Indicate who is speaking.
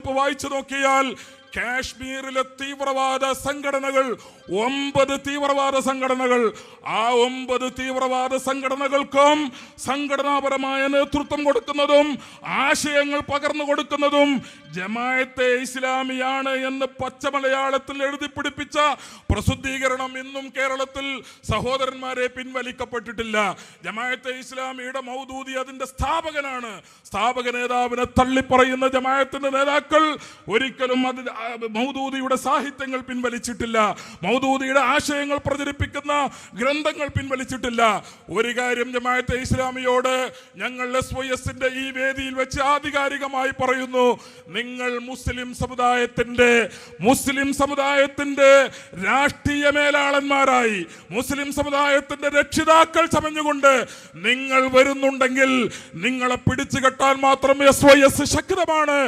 Speaker 1: കണക്കെടുപ്പ് വായിച്ചു നോക്കിയാൽ കാശ്മീരിലെ തീവ്രവാദ സംഘടനകൾ 9 തീവ്രവാദ സംഘടനകൾ, ആ 9 തീവ്രവാദ സംഘടനകൾക്കും സംഘടനാപരമായ നേതൃത്വം കൊടുക്കുന്നതും ആശയങ്ങൾ പകർന്നു കൊടുക്കുന്നതും ജമാഅത്തെ ഇസ്ലാമിയാണ് എന്ന് പച്ചമലയാളത്തിൽ എഴുതി പിടിപ്പിച്ച പ്രസിദ്ധീകരണം ഇന്നും കേരളത്തിൽ സഹോദരന്മാരെ പിൻവലിക്കപ്പെട്ടിട്ടില്ല. ജമാഅത്തെ ഇസ്ലാമിയുടെ മൗദൂദി അതിന്റെ സ്ഥാപകനാണ്. സ്ഥാപക നേതാവിനെ തള്ളിപ്പറയുന്ന ജമാഅത്തിന്റെ നേതാക്കൾ ഒരിക്കലും മൗദൂദിയുടെ സാഹിത്യങ്ങൾ പിൻവലിച്ചിട്ടില്ല, മൗദൂദിയുടെ ആശയങ്ങൾ പ്രചരിപ്പിക്കുന്ന ഗ്രന്ഥങ്ങൾ പിൻവലിച്ചിട്ടില്ല. ഒരു കാര്യം ജമാഅത്തെ ഇസ്ലാമിയോട് ഞങ്ങൾ SYSന്റെ ഈ വേദിയിൽ വെച്ച് ആധികാരികമായി പറയുന്നു: നിങ്ങൾ മുസ്ലിം സമുദായത്തിന്റെ രാഷ്ട്രീയ മേലാളന്മാരായി, മുസ്ലിം സമുദായത്തിന്റെ രക്ഷിതാക്കൾ ചമഞ്ഞുകൊണ്ട് നിങ്ങൾ വരുന്നുണ്ടെങ്കിൽ നിങ്ങളെ പിടിച്ചു കെട്ടാൻ മാത്രം SYS ശക്തമാണ്.